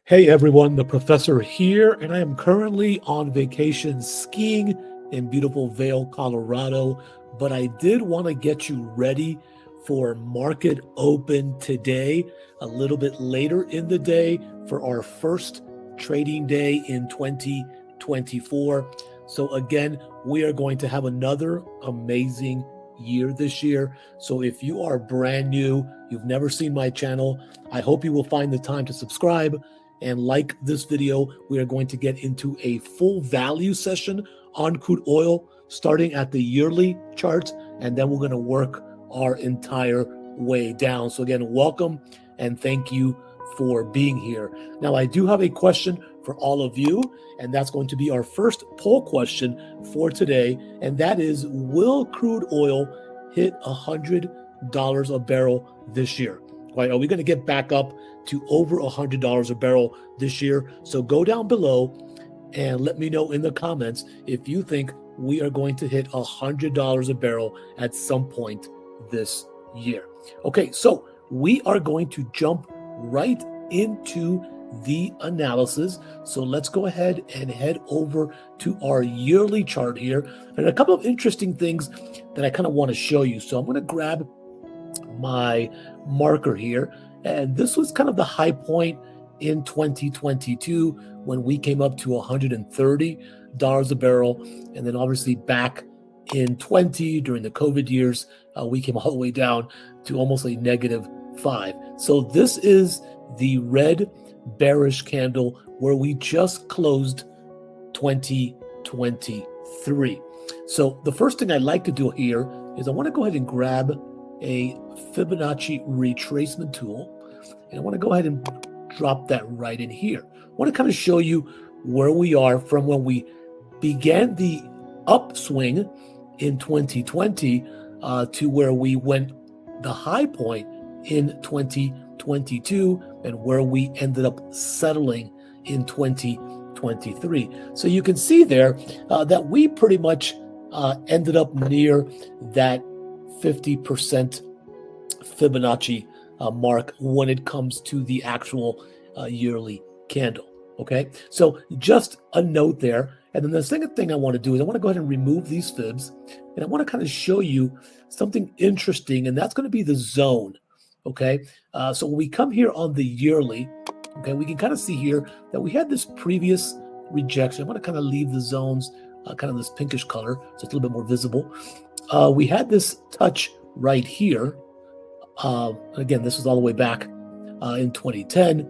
Hey everyone, the professor here, and I am currently on vacation skiing in beautiful Vail, Colorado. But I did want to get you ready for market open today, a little bit later in the day for our first trading day in 2024. So, again, we are going to have another amazing year this year. So, if you are brand new, you've never seen my channel, I hope you will find the time to subscribe. And like this video, we are going to get into a full value session on crude oil, starting at the yearly charts, and then we're going to work our entire way down. So again, welcome and thank you for being here. Now, I do have a question for all of you, and that's going to be our first poll question for today, and that is, will crude oil hit $100 a barrel this year? Right? Are we going to get back up to over $100 a barrel this year? So go down below and let me know in the comments if you think we are going to hit $100 a barrel at some point this year. Okay, so we are going to jump right into the analysis. So let's go ahead and head over to our yearly chart here. And a couple of interesting things that I kind of want to show you. So I'm going to grab my marker here, and this was kind of the high point in 2022 when we came up to $130 a barrel, and then obviously back in 20 during the COVID years, we came all the way down to almost a -5. So this is the red bearish candle where we just closed 2023. So the first thing I'd like to do here is I want to go ahead and grab a Fibonacci retracement tool, and I want to go ahead and drop that right in here. I want to kind of show you where we are from when we began the upswing in 2020 to where we went the high point in 2022 and where we ended up settling in 2023. So you can see there that we pretty much ended up near that 50% Fibonacci mark when it comes to the actual yearly candle. Okay, so just a note there. And then the second thing I want to do is I want to go ahead and remove these fibs, and I want to kind of show you something interesting, and that's going to be the zone. Okay, so when we come here on the yearly, okay, we can kind of see here that we had this previous rejection. I want to kind of leave the zones kind of this pinkish color so it's a little bit more visible. We had this touch right here. Again, this was all the way back in 2010.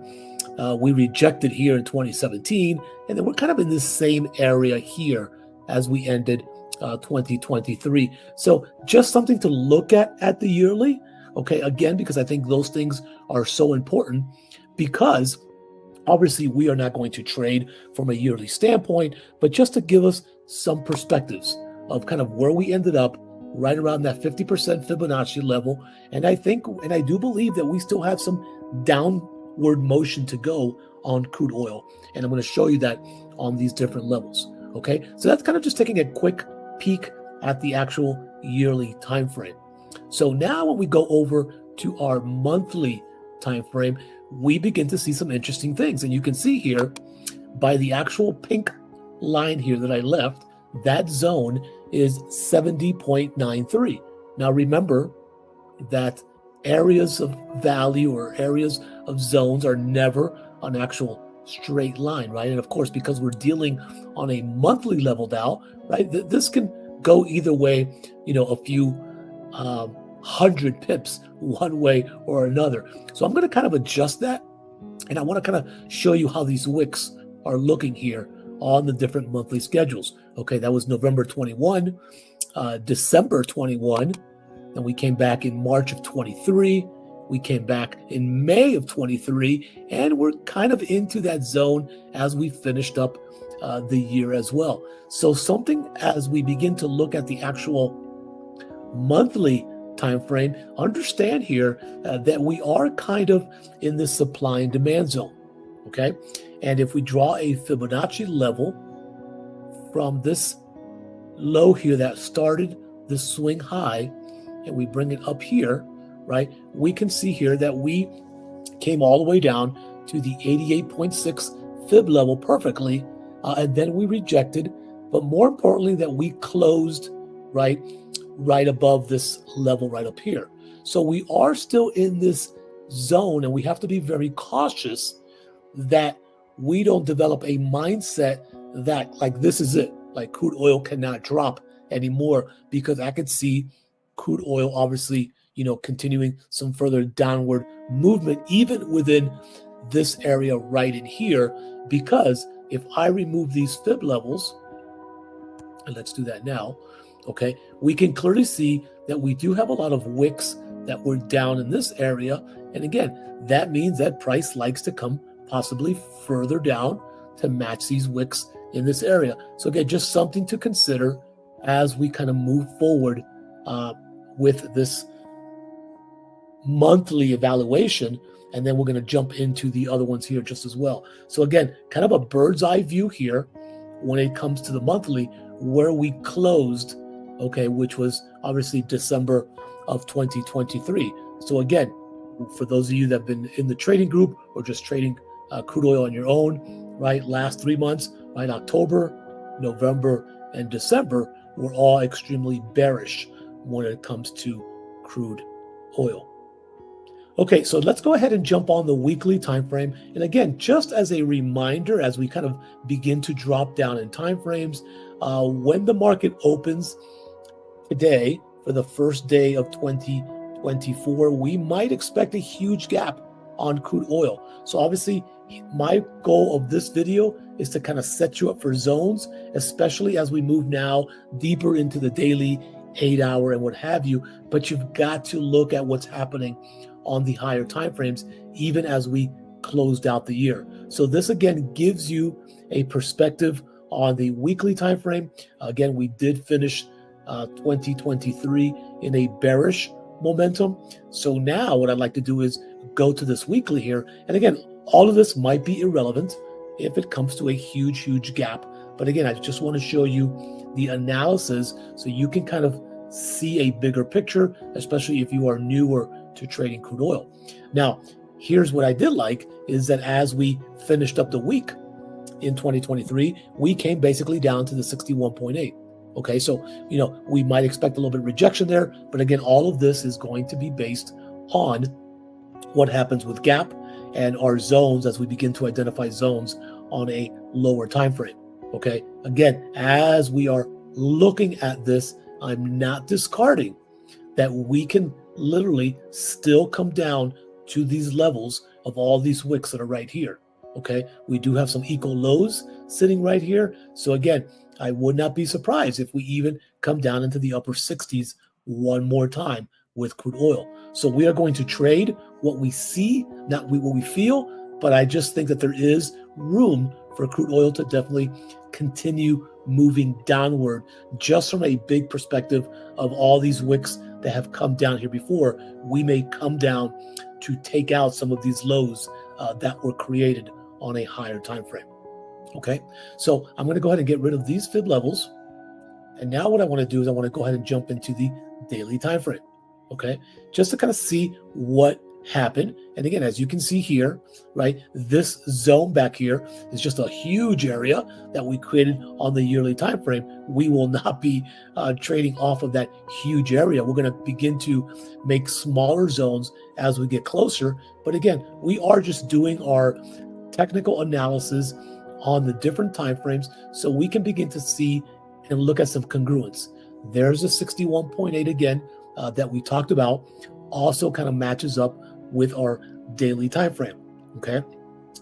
We rejected here in 2017, and then we're kind of in this same area here as we ended 2023. So just something to look at the yearly, okay, again, because I think those things are so important, because obviously we are not going to trade from a yearly standpoint, but just to give us some perspectives of kind of where we ended up right around that 50% Fibonacci level. And I think, and I do believe that we still have some downward motion to go on crude oil. And I'm going to show you that on these different levels. Okay, so that's kind of just taking a quick peek at the actual yearly time frame. So now when we go over to our monthly time frame, we begin to see some interesting things. And you can see here by the actual pink line here that I left, that zone is 70.93. Now remember that areas of value or areas of zones are never an actual straight line, right? And of course, because we're dealing on a monthly level now, right, this can go either way, you know, a few 100 pips one way or another. So I'm going to kind of adjust that, and I want to kind of show you how these wicks are looking here on the different monthly schedules. Okay, that was November 21, December 21, and we came back in March of 23. We came back in May of 23, and we're kind of into that zone as we finished up the year as well. So something as we begin to look at the actual monthly time frame, understand here that we are kind of in this supply and demand zone. Okay, and if we draw a Fibonacci level from this low here that started the swing high, and we bring it up here, right, we can see here that we came all the way down to the 88.6 fib level perfectly, and then we rejected, but more importantly that we closed right above this level right up here. So we are still in this zone, and we have to be very cautious that we don't develop a mindset that like this is it, like crude oil cannot drop anymore, because I could see crude oil obviously continuing some further downward movement even within this area right in here, because if I remove these fib levels, and let's do that now, okay, we can clearly see that we do have a lot of wicks that were down in this area. And again, that means that price likes to come possibly further down to match these wicks in this area. So again, just something to consider as we kind of move forward with this monthly evaluation. And then we're going to jump into the other ones here just as well. So again, kind of a bird's eye view here when it comes to the monthly, where we closed, okay, which was obviously December of 2023. So again, for those of you that have been in the trading group or just trading crude oil on your own, right, last 3 months, right, October, November, and December were all extremely bearish when it comes to crude oil. Okay, so let's go ahead and jump on the weekly time frame. And again, just as a reminder, as we kind of begin to drop down in time frames, when the market opens today for the first day of 2024, we might expect a huge gap on crude oil. So obviously, my goal of this video is to kind of set you up for zones, especially as we move now deeper into the daily, 8-hour, and what have you. But you've got to look at what's happening on the higher time frames, even as we closed out the year. So this again gives you a perspective on the weekly time frame. Again, we did finish 2023 in a bearish momentum. So now what I'd like to do is go to this weekly here. And again, all of this might be irrelevant if it comes to a huge gap. But again, I just want to show you the analysis so you can kind of see a bigger picture, especially if you are newer to trading crude oil. Now, here's what I did like is that as we finished up the week in 2023, we came basically down to the 61.8. Okay, so, we might expect a little bit of rejection there, but again, all of this is going to be based on what happens with gap and our zones as we begin to identify zones on a lower time frame. Okay, again, as we are looking at this, I'm not discarding that we can literally still come down to these levels of all these wicks that are right here. Okay, we do have some equal lows sitting right here. So again, I would not be surprised if we even come down into the upper 60s one more time with crude oil. So we are going to trade what we see, not what we feel, but I just think that there is room for crude oil to definitely continue moving downward, just from a big perspective of all these wicks that have come down here before. We may come down to take out some of these lows that were created on a higher time frame. Okay, so I'm going to go ahead and get rid of these fib levels. And now what I want to do is I want to go ahead and jump into the daily time frame. Okay, just to kind of see what happened. And again, as you can see here, right, this zone back here is just a huge area that we created on the yearly time frame. We will not be trading off of that huge area. We're going to begin to make smaller zones as we get closer. But again, we are just doing our technical analysis on the different time frames so we can begin to see and look at some congruence. There's a 61.8 again that we talked about, also kind of matches up with our daily time frame. Okay,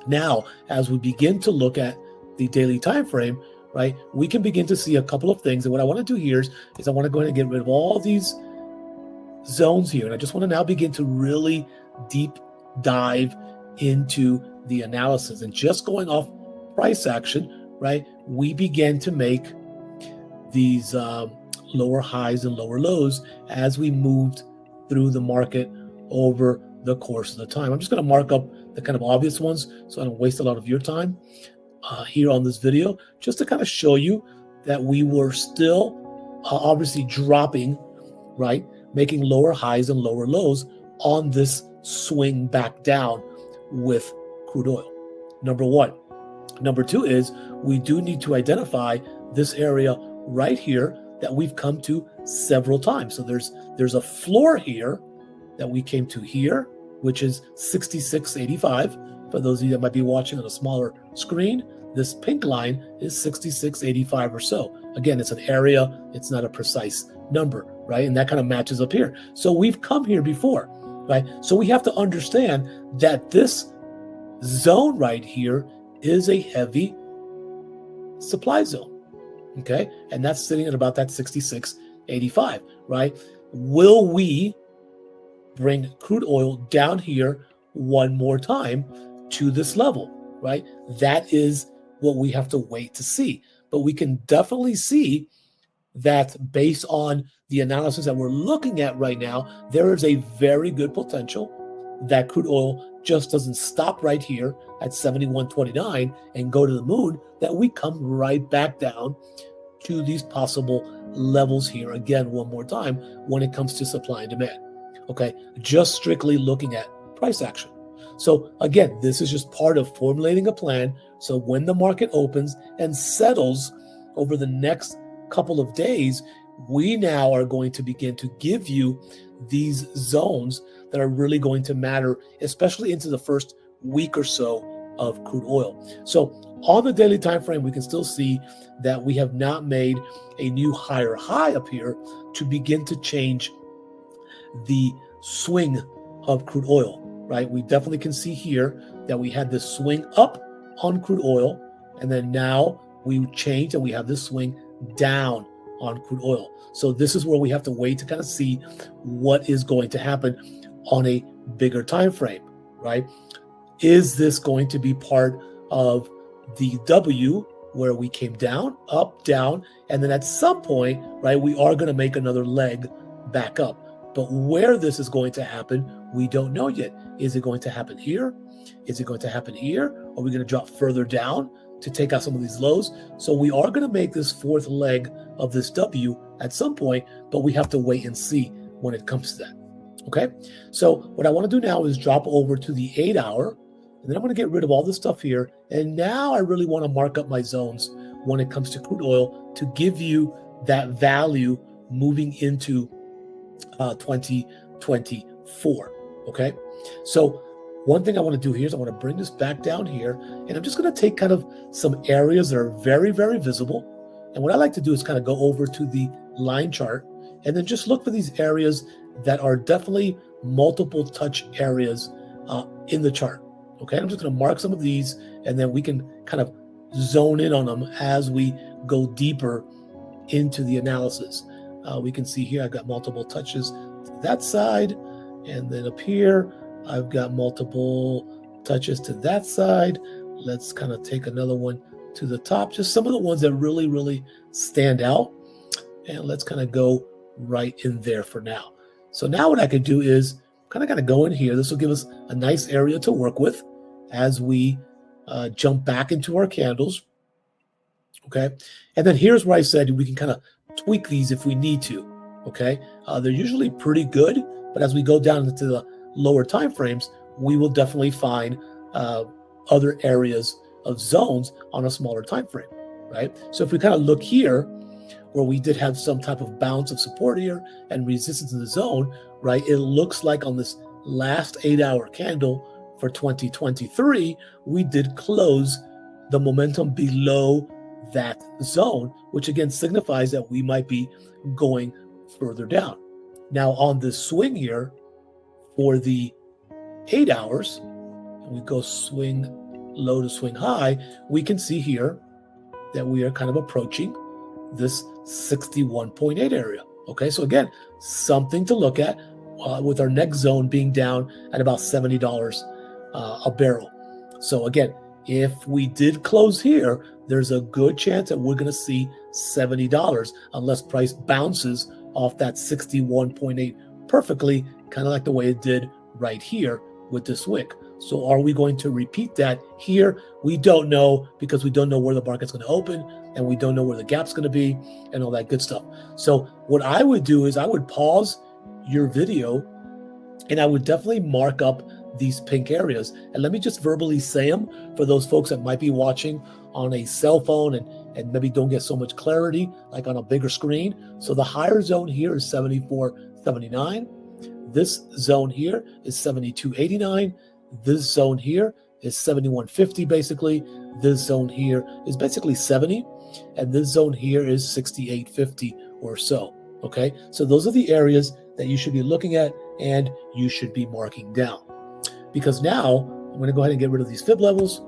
now as we begin to look at the daily time frame, right, we can begin to see a couple of things. And what I want to do here is I want to go ahead and get rid of all these zones here, and I just want to now begin to really deep dive into the analysis. And just going off price action, right, we began to make these lower highs and lower lows as we moved through the market over the course of the time. I'm just going to mark up the kind of obvious ones so I don't waste a lot of your time here on this video, just to kind of show you that we were still obviously dropping, right, making lower highs and lower lows on this swing back down with crude oil. Number one. Number two is we do need to identify this area right here that we've come to several times. So there's a floor here that we came to here, which is 66.85. For those of you that might be watching on a smaller screen, this pink line is 66.85 or so. Again, it's an area, it's not a precise number, right? And that kind of matches up here. So we've come here before, right? So we have to understand that this zone right here is a heavy supply zone, okay? And that's sitting at about that 66.85, right? Will we bring crude oil down here one more time to this level, right? That is what we have to wait to see. But we can definitely see that based on the analysis that we're looking at right now, there is a very good potential that crude oil just doesn't stop right here at 71.29 and go to the moon, that we come right back down to these possible levels here again one more time when it comes to supply and demand. Okay, just strictly looking at price action. So again, this is just part of formulating a plan. So when the market opens and settles over the next couple of days, we now are going to begin to give you these zones that are really going to matter, especially into the first week or so of crude oil. So on the daily time frame, we can still see that we have not made a new higher high up here to begin to change the swing of crude oil, right? We definitely can see here that we had this swing up on crude oil, and then now we changed and we have this swing down on crude oil. So this is where we have to wait to kind of see what is going to happen on a bigger time frame, right? Is this going to be part of the W where we came down, up, down, and then at some point, right, we are going to make another leg back up. But where this is going to happen, we don't know yet. Is it going to happen here? Is it going to happen here? Are we going to drop further down to take out some of these lows? So we are going to make this fourth leg of this W at some point, but we have to wait and see when it comes to that. Okay, so what I want to do now is drop over to the 8 hour, and then I'm going to get rid of all this stuff here. And now I really want to mark up my zones when it comes to crude oil to give you that value moving into 2024. Okay, so one thing I want to do here is I want to bring this back down here, and I'm just going to take kind of some areas that are very, very visible. And what I like to do is kind of go over to the line chart and then just look for these areas that are definitely multiple touch areas in the chart. Okay, I'm just going to mark some of these, and then we can kind of zone in on them as we go deeper into the analysis. We can see here I've got multiple touches to that side, and then up here I've got multiple touches to that side. Let's kind of take another one to the top, just some of the ones that really, really stand out. And let's kind of go right in there for now. So now what I could do is kind of go in here. This will give us a nice area to work with as we jump back into our candles. Okay. And then here's where I said we can kind of tweak these if we need to. Okay. They're usually pretty good, but as we go down into the lower time frames, we will definitely find other areas of zones on a smaller time frame, right? So if we kind of look here, where we did have some type of bounce of support here and resistance in the zone, right? It looks like on this last 8 hour candle for 2023, we did close the momentum below that zone, which again signifies that we might be going further down. Now on this swing here for the 8 hours, we go swing low to swing high, we can see here that we are kind of approaching this 61.8 area. Okay, so again, something to look at with our next zone being down at about $70 a barrel. So again, if we did close here, there's a good chance that we're going to see $70 unless price bounces off that 61.8 perfectly, kind of like the way it did right here with this wick. So are we going to repeat that here? We don't know, because we don't know where the market's going to open, and we don't know where the gap's going to be and all that good stuff. So what I would do is I would pause your video and I would definitely mark up these pink areas. And let me just verbally say them for those folks that might be watching on a cell phone and maybe don't get so much clarity like on a bigger screen. So the higher zone here is 74.79. This zone here is 72.89. This zone here is 71.50 basically. This zone here is basically 70. And this zone here is 68.50 or so. Okay, so those are the areas that you should be looking at and you should be marking down. Because now I'm going to go ahead and get rid of these fib levels.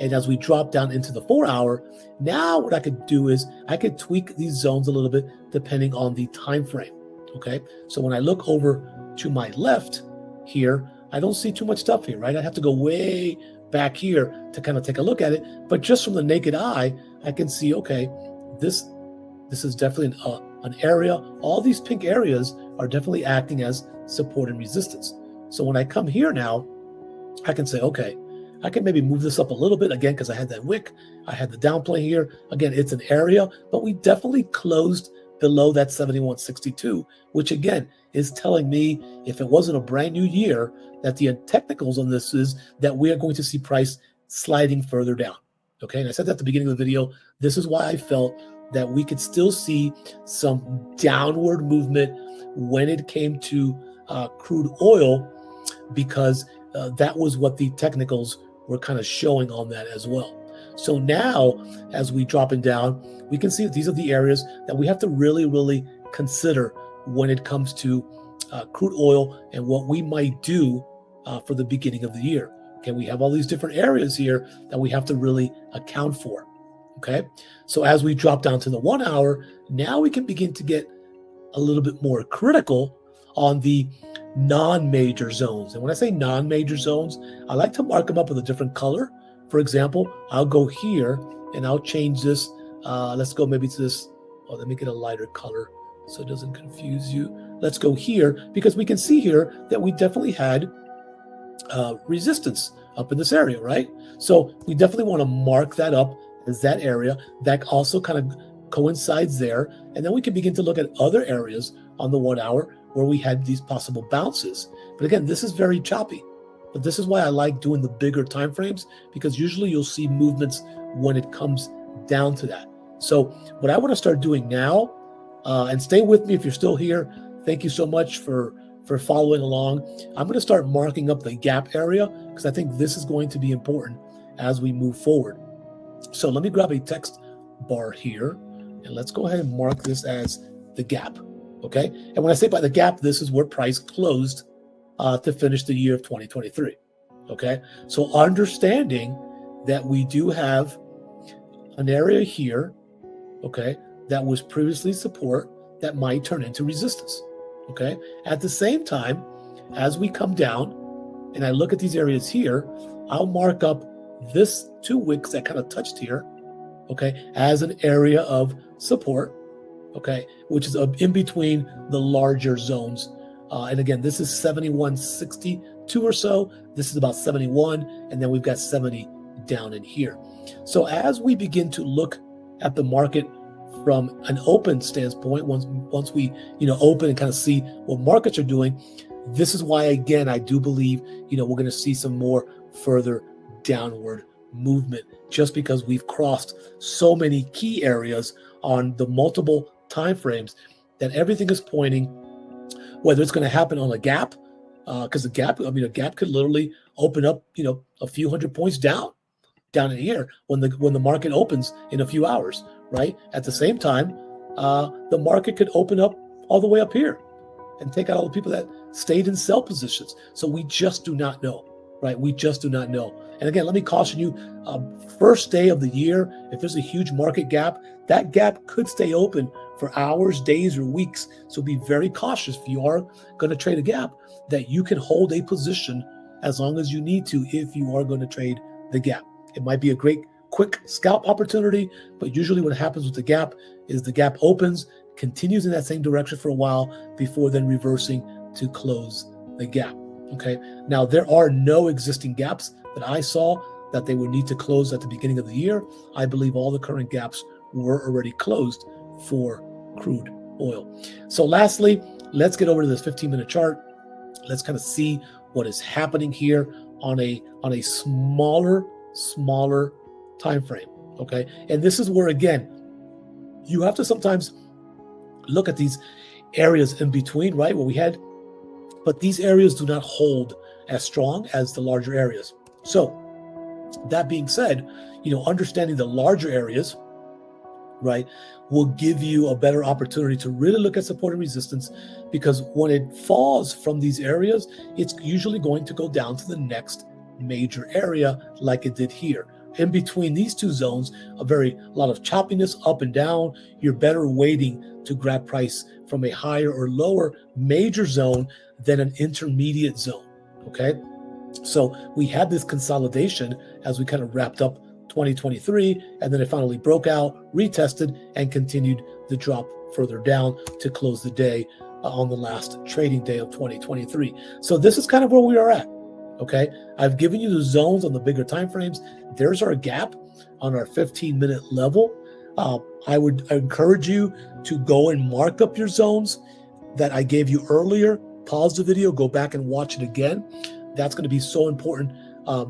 And as we drop down into the 4 hour, now what I could do is I could tweak these zones a little bit depending on the time frame. Okay, so when I look over to my left here, I don't see too much stuff here, right? I have to go way back here to kind of take a look at it. But just from the naked eye, I can see, okay, this is definitely an area. All these pink areas are definitely acting as support and resistance. So when I come here now, I can say, okay, I can maybe move this up a little bit again because I had that wick. I had the downplay here. Again, it's an area, but we definitely closed below that 71.62, which again is telling me if it wasn't a brand new year that the technicals on this is that we are going to see price sliding further down. Okay, and I said that at the beginning of the video. This is why I felt that we could still see some downward movement when it came to crude oil, because that was what the technicals were kind of showing on that as well. So now, as we dropping down, we can see that these are the areas that we have to really, really consider when it comes to crude oil and what we might do for the beginning of the year. Okay, we have all these different areas here that we have to really account for. Okay, so as we drop down to the 1 hour, now we can begin to get a little bit more critical on the non-major zones. And when I say non-major zones, I like to mark them up with a different color. For example, I'll go here and I'll change this. Let's go maybe to this. Oh, let me get a lighter color so it doesn't confuse you. Let's go here because we can see here that we definitely had resistance up in this area, right? So we definitely want to mark that up as that area. That also kind of coincides there. And then we can begin to look at other areas on the 1 hour where we had these possible bounces. But again, this is very choppy. But this is why I like doing the bigger time frames, because usually you'll see movements when it comes down to that. So what I want to start doing now, and stay with me if you're still here. Thank you so much for following along. I'm going to start marking up the gap area because I think this is going to be important as we move forward. So let me grab a text bar here and let's go ahead and mark this as the gap. Okay. And when I say by the gap, this is where price closed to finish the year of 2023. Okay. So understanding that we do have an area here, okay, that was previously support that might turn into resistance. Okay. At the same time, as we come down and I look at these areas here, I'll mark up this 2 wicks that kind of touched here, okay, as an area of support, okay, which is in between the larger zones. And again, this is 71.62 or so. This is about 71, and then we've got 70 down in here. So as we begin to look at the market from an open standpoint, once we open and kind of see what markets are doing, this is why again I do believe we're going to see some more further downward movement, just because we've crossed so many key areas on the multiple time frames that everything is pointing whether it's going to happen on a gap, because a gap could literally open up a few hundred points down in here when the market opens in a few hours, right? At the same time, the market could open up all the way up here and take out all the people that stayed in sell positions. So we just do not know, right? We just do not know. And again, let me caution you, first day of the year, if there's a huge market gap, that gap could stay open for hours, days, or weeks. So be very cautious if you are going to trade a gap, that you can hold a position as long as you need to if you are going to trade the gap. It might be a great quick scalp opportunity, but usually what happens with the gap is the gap opens, continues in that same direction for a while before then reversing to close the gap. Okay. Now there are no existing gaps that I saw that they would need to close at the beginning of the year. I believe all the current gaps were already closed for crude oil. So lastly, let's get over to this 15-minute chart. Let's kind of see what is happening here on a smaller time frame. Okay, and this is where, again, you have to sometimes look at these areas in between, right, what we had, but these areas do not hold as strong as the larger areas. So that being said, understanding the larger areas, right, will give you a better opportunity to really look at support and resistance, because when it falls from these areas, it's usually going to go down to the next major area like it did here. In between these two zones, a lot of choppiness up and down. You're better waiting to grab price from a higher or lower major zone than an intermediate zone. Okay, so we had this consolidation as we kind of wrapped up 2023, and then it finally broke out, retested, and continued the drop further down to close the day on the last trading day of 2023. So this is kind of where we are at. Okay, I've given you the zones on the bigger time frames. There's our gap on our 15-minute level. I would encourage you to go and mark up your zones that I gave you earlier. Pause the video, go back and watch it again. That's going to be so important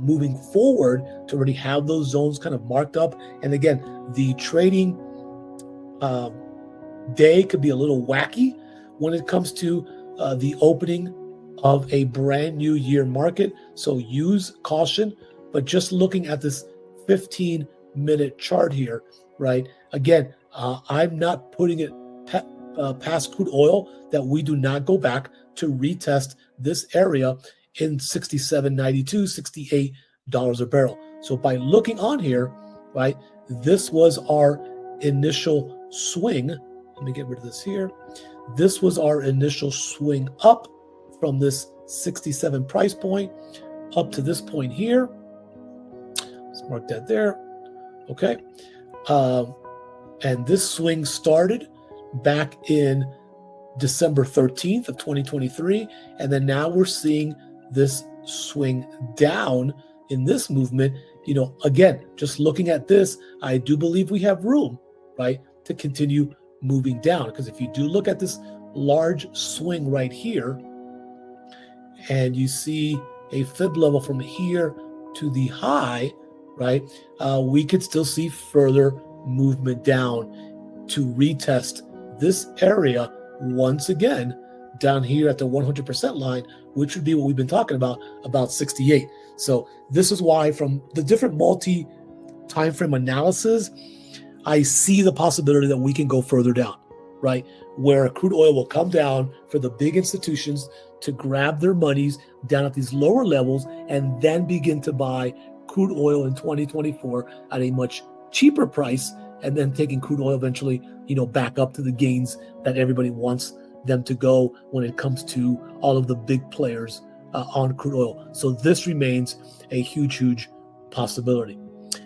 moving forward to already have those zones kind of marked up. And again, the trading day could be a little wacky when it comes to the opening of a brand new year market. So use caution, but just looking at this 15-minute chart here, right? Again, I'm not putting it past crude oil that we do not go back to retest this area in $67.92, $68 a barrel. So by looking on here, right, this was our initial swing. Let me get rid of this here. This was our initial swing up from this 67 price point up to this point here. Let's mark that there. Okay. And this swing started back in December 13th of 2023. And then now we're seeing this swing down in this movement. Again, just looking at this, I do believe we have room, right, to continue moving down. Because if you do look at this large swing right here, and you see a fib level from here to the high, right, we could still see further movement down to retest this area once again down here at the 100% line, which would be what we've been talking about 68. So this is why from the different multi-time frame analysis, I see the possibility that we can go further down, right, where crude oil will come down for the big institutions to grab their monies down at these lower levels and then begin to buy crude oil in 2024 at a much cheaper price, and then taking crude oil eventually, back up to the gains that everybody wants them to go when it comes to all of the big players on crude oil. So this remains a huge possibility.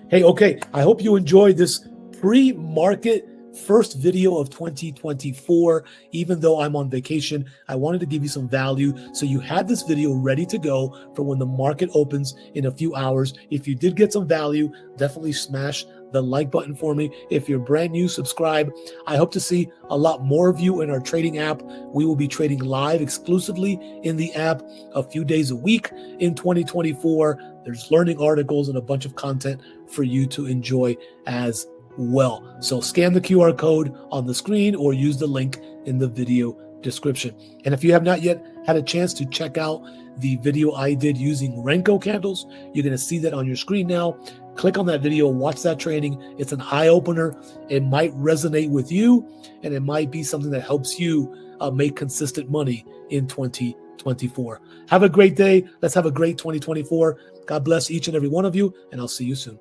Hey, okay, I hope you enjoyed this pre-market first video of 2024. Even though I'm on vacation, I wanted to give you some value, so you had this video ready to go for when the market opens in a few hours. If you did get some value, definitely smash the like button for me. If you're brand new, subscribe. I hope to see a lot more of you in our trading app. We will be trading live exclusively in the app a few days a week in 2024. There's learning articles and a bunch of content for you to enjoy as well. So scan the QR code on the screen or use the link in the video description. And if you have not yet had a chance to check out the video I did using Renko candles, you're going to see that on your screen now. Click on that video, watch that training. It's an eye-opener. It might resonate with you, and it might be something that helps you make consistent money in 2024. Have a great day. Let's have a great 2024. God bless each and every one of you, and I'll see you soon.